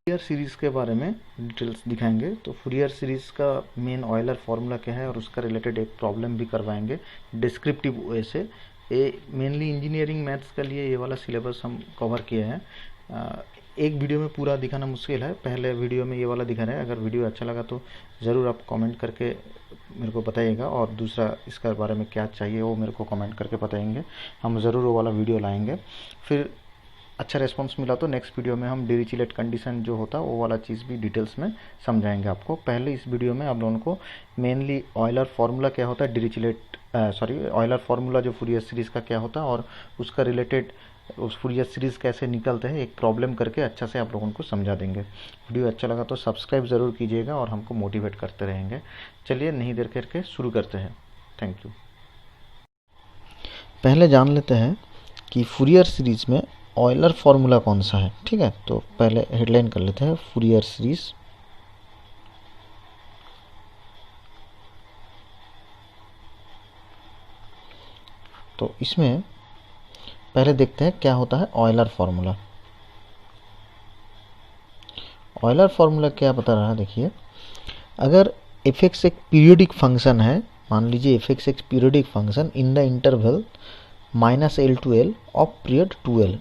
Fourier series के बारे में डिटेल्स दिखाएंगे। तो फूरियर सीरीज़ का मेन ऑयलर फार्मूला क्या है और उसका रिलेटेड एक प्रॉब्लम भी करवाएंगे डिस्क्रिप्टिव वे से। ये मेनली इंजीनियरिंग मैथ्स के लिए ये वाला सिलेबस हम कवर किए हैं। एक वीडियो में पूरा दिखाना मुश्किल है, पहले वीडियो में ये वाला दिखा रहे हैं। अगर वीडियो अच्छा लगा तो ज़रूर आप कमेंट करके मेरे को बताइएगा, और दूसरा इसका बारे में क्या चाहिए वो मेरे को कमेंट करके बताएंगे। हम ज़रूर वो वाला वीडियो लाएंगे। फिर अच्छा रेस्पॉन्स मिला तो नेक्स्ट वीडियो में हम डिरिचलेट कंडीशन जो होता है वो वाला चीज़ भी डिटेल्स में समझाएंगे आपको। पहले इस वीडियो में आप लोगों को मेनली ऑयलर फार्मूला क्या होता है, ऑयलर फार्मूला जो फूरियर सीरीज़ का क्या होता है और उसका रिलेटेड उस फूरियर सीरीज़ कैसे निकलते हैं एक प्रॉब्लम करके अच्छा से आप लोगों को समझा देंगे। वीडियो अच्छा लगा तो सब्सक्राइब ज़रूर कीजिएगा और हमको मोटिवेट करते रहेंगे। चलिए नहीं देर करके शुरू करते हैं। Thank you. पहले जान लेते हैं कि फूरियर सीरीज में ऑयलर फार्मूला कौन सा है। ठीक है, तो पहले हेडलाइन कर लेते हैं फूरियर सीरीज। तो इसमें पहले देखते हैं क्या होता है ऑयलर फार्मूला। ऑयलर फार्मूला क्या बता रहा है, देखिए, अगर एफ एक्स एक पीरियोडिक फंक्शन है, मान लीजिए एफ एक्स एक periodic function in the interval -l to l of period 2l।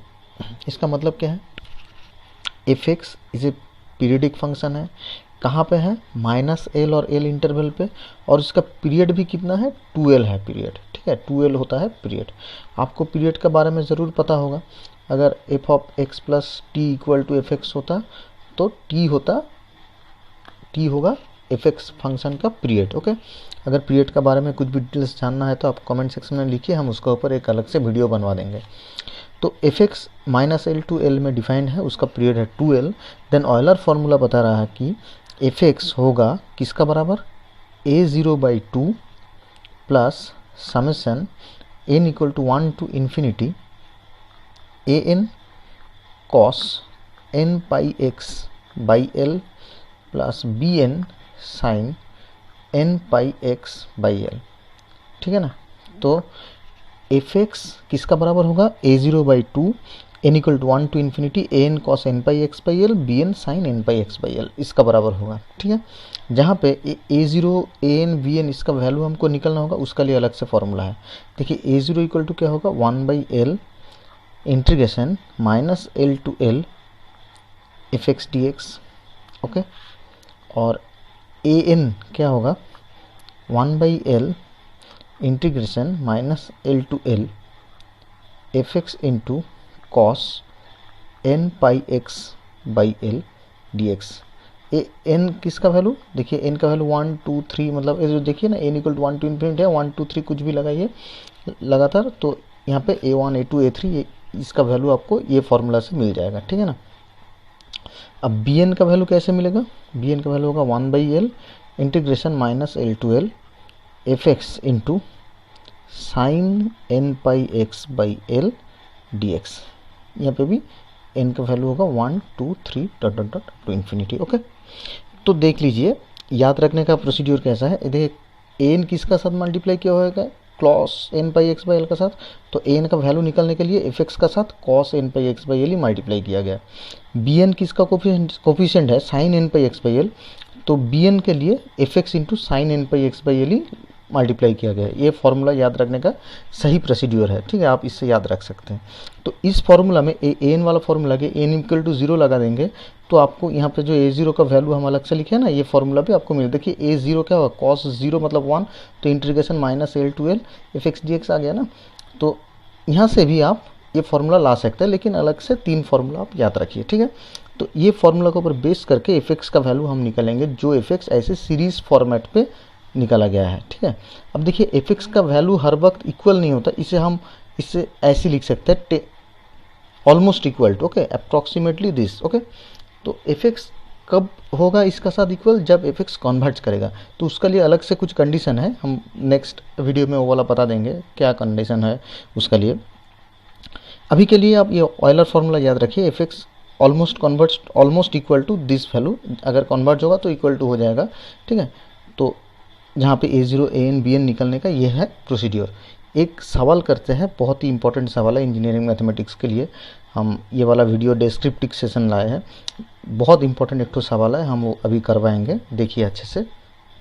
इसका मतलब क्या है, f x is A periodic function है, कहाँ पे है, -l और l इंटरवल पे, और इसका पीरियड भी कितना है, 2l है पीरियड। ठीक है, 2l होता है पीरियड। आपको पीरियड के बारे में ज़रूर पता होगा। अगर f of x plus t equal to f x होता तो t होगा एफ एक्स फंक्शन का पीरियड। ओके, अगर पीरियड के बारे में कुछ भी डिटेल्स जानना है तो आप कमेंट सेक्शन में लिखिए, हम उसके ऊपर एक अलग से वीडियो बनवा देंगे। तो f x -l to l में डिफाइंड है, उसका पीरियड है 2l। देन ऑयलर फार्मूला बता रहा है कि एफ एक्स होगा किसका बराबर, a0/2 plus summation n equal to 1 to infinity an cos n pi x by l plus bn sine n pi x by l। ठीक है ना, तो एफ एक्स किसका बराबर होगा, a0/2 n equal to 1 to infinity an cos n pi x by l bn sine n pi x by l, इसका बराबर होगा। ठीक है, जहाँ पे a0 an bn इसका वैल्यू हमको निकलना होगा, उसका लिए अलग से फॉर्मूला है। देखिए a0 इक्वल टू क्या होगा, 1/l integration -l to l f x d x. Okay, और an क्या होगा, 1/l integration -l to l f x into cos n pi x by l d x. n किसका value, देखिए n का value 1 2 3, मतलब ये जो देखिए ना n इक्वल टू 1 to इन्फिनिटी है, 1 2 3 कुछ भी लगाइए लगातार, तो यहाँ पे a1 a2 a3 इसका वैल्यू आपको ये फॉर्मूला से मिल जाएगा। ठीक है ना, अब bn का वैल्यू कैसे मिलेगा, bn का वैल्यू होगा 1/l integration -l to l f x into sine n pi x by l d x. यहाँ पे भी n का वैल्यू होगा 1 2 3 dot dot dot to infinity. Okay, तो देख लीजिए याद रखने का प्रोसीड्यूर कैसा है। देखिए n किसका साथ मल्टीप्लाई किया होगा, cos n pi x by l का साथ, तो n का वैल्यू निकालने के लिए एफ एक्स का साथ cos n pi x by l ही मल्टीप्लाई किया गया। bn किसका कोफिशिएंट है, sine n pi x by l, तो bn के लिए f x into sine n pi x by l ही मल्टीप्लाई किया गया है। ये फॉर्मूला याद रखने का सही प्रोसीड्यूर है। ठीक है, आप इससे याद रख सकते हैं। तो इस फॉर्मूला में an वाला फॉर्मूला के n इक्वल टू 0 लगा देंगे तो आपको यहाँ पे जो a0 का वैल्यू हम अलग से लिखे हैं ना, ये फॉर्मूला भी आपको मिल। देखिए a0 क्या होगा, cos 0 मतलब 1, तो integration -l to l f x d x आ गया ना। तो यहाँ से भी आप ये फॉर्मूला ला सकते हैं, लेकिन अलग से 3 फॉर्मूला आप याद रखिए। ठीक है, तो ये फॉर्मूला के ऊपर बेस करके एफ एक्स का वैल्यू हम निकालेंगे, जो एफ एक्स ऐसे सीरीज फॉर्मेट पे निकाला गया है। ठीक है, अब देखिए एफ एक्स का वैल्यू हर वक्त इक्वल नहीं होता, इसे हम इससे ऐसे लिख सकते हैं, almost equal to, okay, approximately this. Okay, तो एफ एक्स कब होगा इसका साथ इक्वल, जब एफ एक्स कन्वर्ट करेगा। तो उसका लिए अलग से कुछ कंडीशन है, हम नेक्स्ट वीडियो में वो वाला बता देंगे क्या कंडीशन है उसका लिए। अभी के लिए आप ये ऑयलर फार्मूला याद रखिए, f x almost equal to this value, अगर कन्वर्ट होगा तो इक्वल टू हो जाएगा। ठीक है, तो जहाँ पे a0 an bn निकलने का ये है प्रोसीड्योर। एक सवाल करते हैं, बहुत ही इंपॉर्टेंट सवाल है इंजीनियरिंग मैथमेटिक्स के लिए। हम ये वाला वीडियो डिस्क्रिप्टिव सेशन लाए हैं, बहुत इंपॉर्टेंट एक तो सवाल है, हम वो अभी करवाएंगे, देखिए अच्छे से,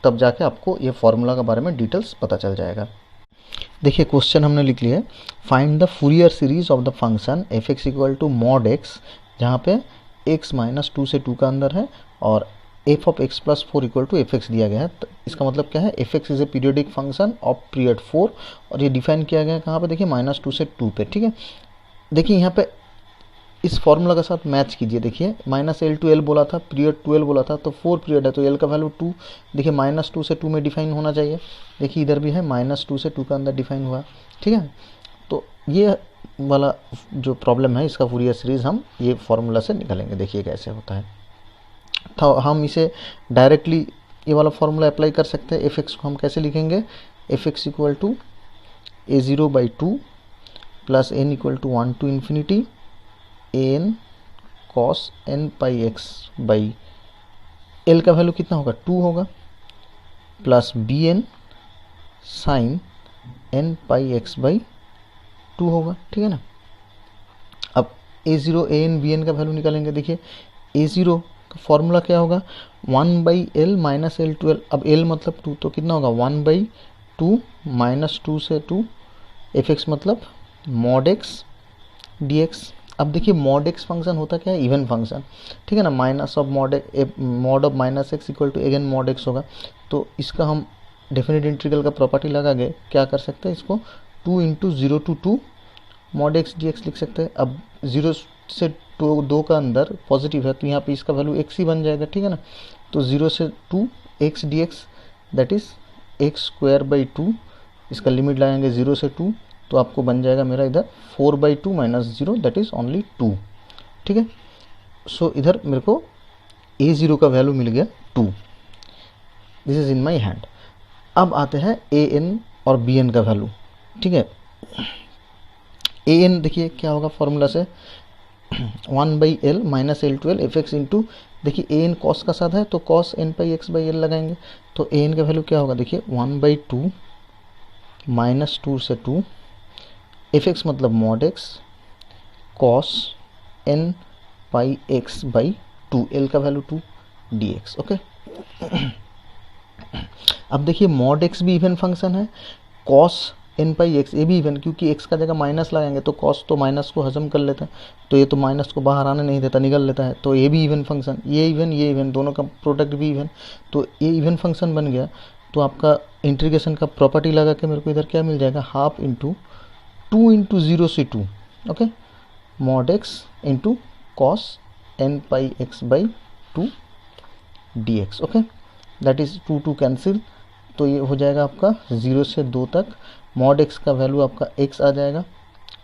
तब जाके आपको ये फॉर्मूला के बारे में डिटेल्स पता चल जाएगा। देखिए क्वेश्चन हमने लिख लिया है, find the Fourier series of the function f x equal to mod x, जहाँ पे x माइनस 2 से 2 का अंदर है और f of x plus 4 equal to f x दिया गया है। तो इसका मतलब क्या है, f x is a periodic function of period 4, और ये डिफाइन किया गया है कहाँ पे, देखिए -2 से 2 पे, ठीक है। देखिए यहाँ पे इस फॉर्मूला के साथ मैच कीजिए, देखिए -L to L बोला था, पीरियड 12 बोला था, तो 4 पीरियड है तो L का वैल्यू 2, देखिए -2 से 2 में डिफाइन होना चाहिए, देखिए इधर भी है -2 से 2 का अंदर डिफाइन हुआ, ठीक है। तो ये वाला जो प्रॉब्लम है इसका फूरियर सीरीज हम ये फॉर्मूला से निकालेंगे, देखिए कैसे होता है। तो हम इसे डायरेक्टली ये वाला फॉर्मूला अप्लाई कर सकते हैं। एफ एक्स को हम कैसे लिखेंगे, f x equal to a0/2 plus n equal to 1 to infinity an cos n pi x by l का वैल्यू कितना होगा, 2 होगा, plus b n sine n pi x by 2 होगा, ठीक है ना। अब a0 an bn का वैल्यू निकालेंगे, देखिए a0 का फॉर्मूला क्या होगा, 1/l minus L to L, अब L मतलब 2 तो कितना होगा 1/2 माइनस 2 से 2, एफ एक्स मतलब मॉड एक्स डी एक्स। अब देखिए मॉड एक्स फंक्शन होता क्या है, इवन फंक्शन, ठीक है ना, minus of mod of minus x equal to again mod x होगा। तो इसका हम डेफिनेट इंटीग्रल का प्रॉपर्टी लगा के क्या कर सकते हैं, इसको 2 × 0 to 2 mod x d x लिख सकते हैं। अब 0 से 2 का अंदर पॉजिटिव है तो यहाँ पे इसका वैल्यू x ही बन जाएगा, ठीक है ना। तो 0 से 2 x D x that is x²/2, इसका लिमिट लगाएंगे 0 से 2 तो आपको बन जाएगा मेरा इधर 4/2 माइनस 0 दैट इज ओनली 2, ठीक है। सो इधर मेरे को a0 का वैल्यू मिल गया 2, this is in my hand. अब आते हैं an और bn का वैल्यू, ठीक है। an देखिए क्या होगा फॉर्मूला से 1/l minus L to L f x into, देखिए an cos का साथ है तो cos n pi x by L लगाएंगे, तो an का वैल्यू क्या होगा, देखिए 1/2 माइनस 2 से 2 एफ एक्स मतलब mod x cos n pi x by 2, L का वैल्यू 2 dx, ओके। अब देखिए मॉड एक्स भी इवन फंक्शन है, cos n पाई एक्स ये भी इवन, क्योंकि x का जगह माइनस लगाएंगे तो cos तो माइनस को हजम कर लेता है, तो ये तो माइनस को बाहर आने नहीं देता, निकल लेता है, तो ये भी इवन फंक्शन, ये इवन दोनों का प्रोडक्ट भी इवन, तो ये इवन फंक्शन बन गया। तो आपका इंटीग्रेशन का प्रॉपर्टी लगा के मेरे को इधर क्या मिल जाएगा, हाफ इंटू 2 × 0 से 2, okay, mod x into cos n pi x by 2 dx, okay, that is 2 cancel, तो ये हो जाएगा आपका 0 से 2 तक, मॉड एक्स का वैल्यू आपका x आ जाएगा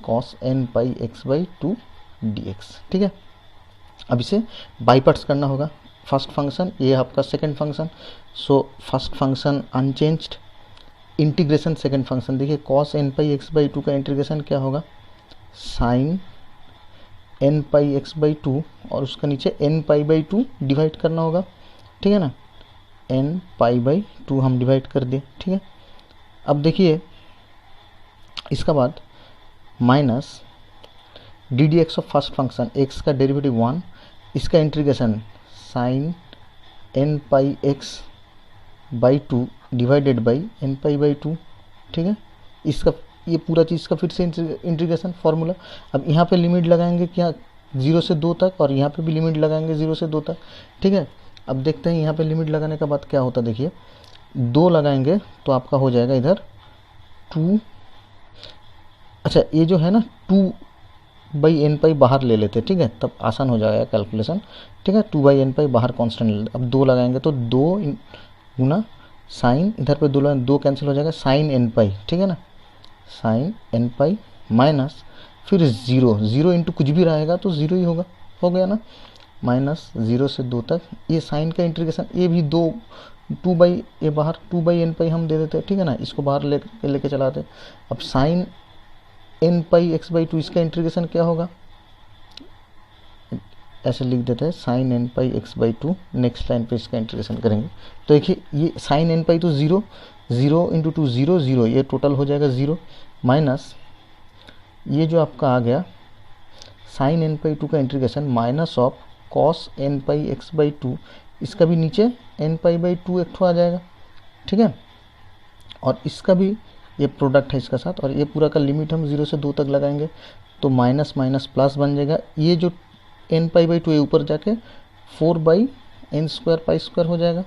cos n pi x by 2 dx, ठीक है। अब इसे बाई पार्ट्स करना होगा, फर्स्ट फंक्शन ये आपका second function, so first function unchanged, integration second function, देखिए cos n pi x by 2 का इंटीग्रेशन क्या होगा, sine n pi x by 2 और उसका नीचे n पाई बाई 2 डिवाइड करना होगा, ठीक है ना, n पाई बाई 2 हम डिवाइड कर दिए, ठीक है। अब देखिए इसका बाद minus d d x of first function, x का डेरिवेटिव 1, इसका integration sine n pi x by 2 divided by n pi by 2, ठीक है। इसका ये पूरा चीज़ का फिर से इंटीग्रेशन फार्मूला। अब यहाँ पे लिमिट लगाएंगे क्या 0 से 2 तक, और यहाँ पे भी लिमिट लगाएंगे 0 से 2 तक, ठीक है। अब देखते हैं यहाँ पे लिमिट लगाने के बाद क्या होता है, देखिए 2 लगाएंगे तो आपका हो जाएगा इधर 2, अच्छा ये जो है ना 2/n पाई बाहर ले लेते हैं, ठीक है, तब आसान हो जाएगा कैलकुलेशन, ठीक है। 2/n पाई बाहर कांस्टेंट ले लेते, अब 2 लगाएंगे तो 2 गुना साइन, इधर पे 2 कैंसिल हो जाएगा, साइन n पाई, ठीक है ना, साइन n पाई माइनस फिर 0 इंटू कुछ भी रहेगा तो 0 ही होगा, हो गया ना, माइनस 0 से 2 तक, ये साइन का इंटीग्रेशन, ये भी 2 बाई ये बाहर 2/n पाई हम दे देते हैं, ठीक है ना, इसको बाहर लेके चलाते। अब sine n pi x by 2 इसका इंटीग्रेशन क्या होगा, ऐसे लिख देते हैं sine n pi x by 2, next line पे इसका इंटीग्रेशन करेंगे तो देखिए ये साइन n पाई तो 0 इंटू 2 0 ये टोटल हो जाएगा 0, माइनस ये जो आपका आ गया साइन एन पाई टू का integration minus of cos n pi x by two, इसका भी नीचे एन पाई बाई टू एक ठो आ जाएगा, ठीक है। और इसका भी ये प्रोडक्ट है इसका साथ, और ये पूरा का लिमिट हम 0 से 2 तक लगाएंगे तो माइनस माइनस प्लस बन जाएगा। ये जो एन पाई बाई टू ऊपर जाके 4 by n square pi square हो जाएगा,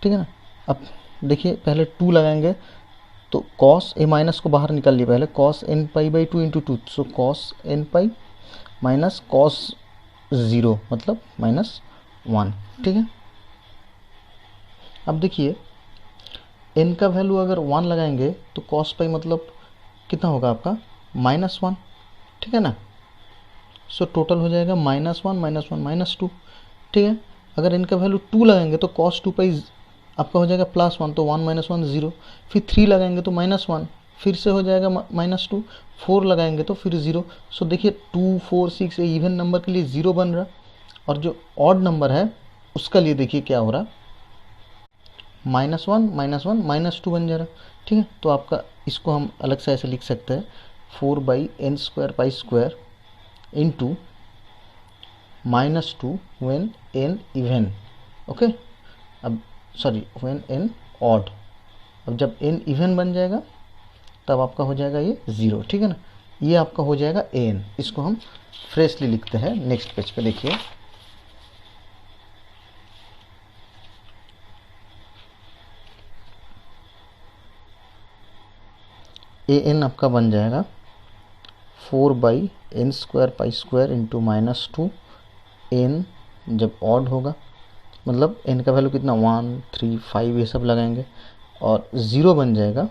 ठीक है ना। अब देखिए पहले 2 लगाएंगे तो कॉस ए माइनस को बाहर निकाल लिया पहले, cos n pi by two into two, so cos n pi minus cos 0 मतलब -1, ठीक है। अब देखिए n का वैल्यू अगर 1 लगाएंगे तो कॉस पाई मतलब कितना होगा आपका -1, ठीक है ना। सो टोटल हो जाएगा -1 -2, ठीक है। अगर n का वैल्यू 2 लगाएंगे तो कॉस 2 पाई आपका हो जाएगा +1, तो 1 - 1 0, फिर 3 लगाएंगे तो -1, फिर से हो जाएगा -2, 4 लगाएंगे तो फिर 0। सो देखिए 2 4 6 ये इवन नंबर के लिए 0 बन रहा, और जो ऑड नंबर है उसका लिए देखिए क्या हो रहा, -1 -1 -2 बन जा रहा, ठीक है। तो आपका इसको हम अलग से ऐसे लिख सकते हैं 4 by n square pi square into -2 when n even, okay. अब सॉरी व्हेन एन ऑड, अब जब एन इवन बन जाएगा तब आपका हो जाएगा ये 0, ठीक है ना। ये आपका हो जाएगा एन, इसको हम फ्रेशली लिखते हैं नेक्स्ट पेज पे। देखिए ए एन आपका बन जाएगा 4 by n square pi square into -2, n जब ऑड होगा मतलब एन का वैल्यू कितना 1 3 5 ये सब लगाएंगे, और 0 बन जाएगा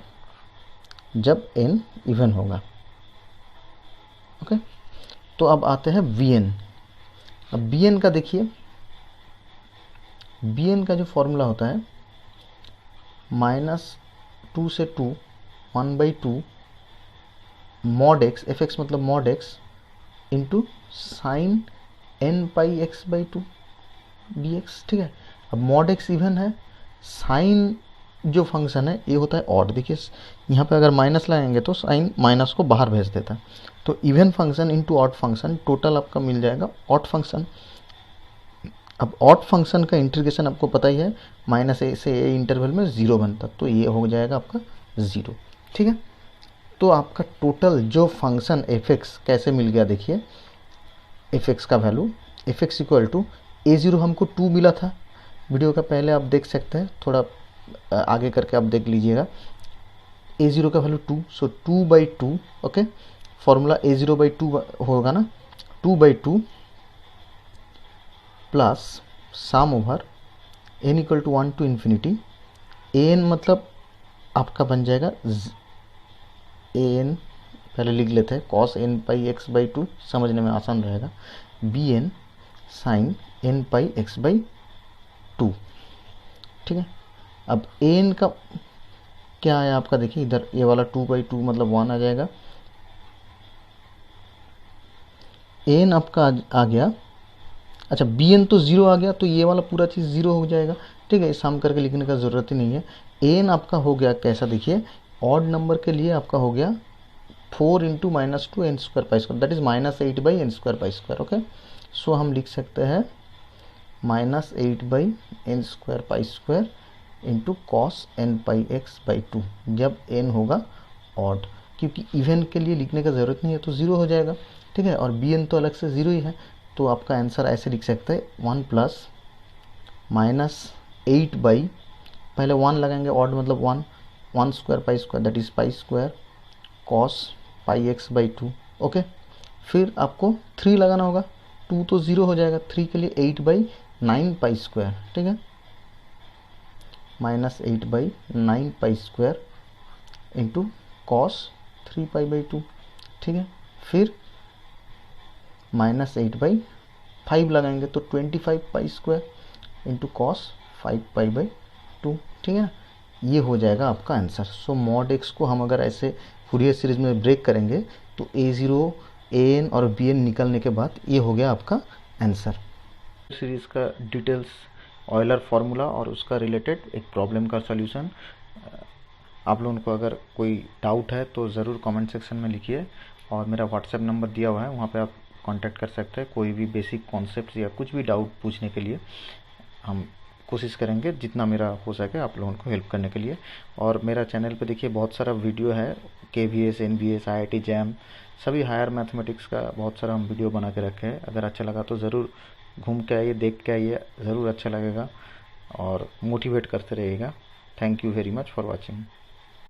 जब एन इवन होगा, ओके। तो अब आते हैं वी एन। अब बी एन का देखिए, बी एन का जो फॉर्मूला होता है -2 से 2 1/2 मॉड एक्स, एफ एक्स मतलब mod x into sine n pi x by two d x, ठीक है। अब मॉड एक्स इवन है, साइन जो फंक्शन है ये होता है ऑड। देखिए यहाँ पे अगर माइनस लगाएंगे तो साइन माइनस को बाहर भेज देता है, तो even function into odd function, total आपका मिल जाएगा ऑड फंक्शन। अब ऑड फंक्शन का इंटीग्रेशन आपको पता ही है, -a से a इंटरवल में 0 बनता, तो ये हो जाएगा आपका 0, ठीक है। तो आपका टोटल जो फंक्शन एफ एक्स कैसे मिल गया, देखिए एफ एक्स का value f x equal to a0 हमको 2 मिला था, वीडियो का पहले आप देख सकते हैं, थोड़ा आगे करके आप देख लीजिएगा। a0 का वैल्यू 2, सो 2/2, ओके। फॉर्मूला a0/2 होगा ना, 2/2 plus sum over n equal to 1 to infinity, an मतलब आपका बन जाएगा an, पहले लिख लेते हैं cos n pi x by 2, समझने में आसान रहेगा, bn sine n pi x by 2, ठीक है। अब an का क्या आया आपका, देखिए इधर ये वाला 2/2 मतलब 1 आ जाएगा, an आपका आ गया, अच्छा bn तो 0 आ गया, तो ये वाला पूरा चीज़ 0 हो जाएगा, ठीक है। सम करके लिखने का ज़रूरत ही नहीं है। an आपका हो गया कैसा, देखिए ऑड नंबर के लिए आपका हो गया 4 into -2 n square pi square, that is -8 by n square pi square, okay. So हम लिख सकते हैं -8 by n square pi square into cos n pi x by 2, जब n होगा ऑड, क्योंकि इवन के लिए लिखने का ज़रूरत नहीं है तो 0 हो जाएगा, ठीक है। और bn तो अलग से 0 ही है, तो आपका आंसर ऐसे लिख सकते हैं 1 प्लस -8 बाई, पहले 1 लगाएंगे ऑड मतलब 1 square pi square that is pi square cos pi x by 2, okay. फिर आपको 3 लगाना होगा, 2 तो 0 हो जाएगा, 3 के लिए 8/9 पाई स्क्वायर, ठीक है, -8/9 पाई square into cos 3 pi by 2, ठीक है। फिर -8/5 लगाएंगे तो 25 पाई square into cos 5 pi by 2, ठीक है। ये हो जाएगा आपका आंसर। सो मॉड एक्स को हम अगर ऐसे फूरियर सीरीज में ब्रेक करेंगे तो a0 an और bn निकलने के बाद ये हो गया आपका आंसर। सीरीज का डिटेल्स, ऑयलर फार्मूला और उसका रिलेटेड एक प्रॉब्लम का सॉल्यूशन आप लोगों को अगर कोई डाउट है तो ज़रूर कमेंट सेक्शन में लिखिए, और मेरा व्हाट्सएप नंबर दिया हुआ है, वहाँ पे आप कांटेक्ट कर सकते हैं। कोई भी बेसिक कॉन्सेप्ट या कुछ भी डाउट पूछने के लिए हम कोशिश करेंगे जितना मेरा हो सके आप लोगों को हेल्प करने के लिए। और मेरा चैनल पे देखिए बहुत सारा वीडियो है, KVS, NVS, IIT जैम, सभी हायर मैथमेटिक्स का बहुत सारा हम वीडियो बना के रखे हैं। अगर अच्छा लगा तो ज़रूर घूम के आइए, देख के आइए, ज़रूर अच्छा लगेगा और मोटिवेट करते रहिएगा। Thank you very much for watching.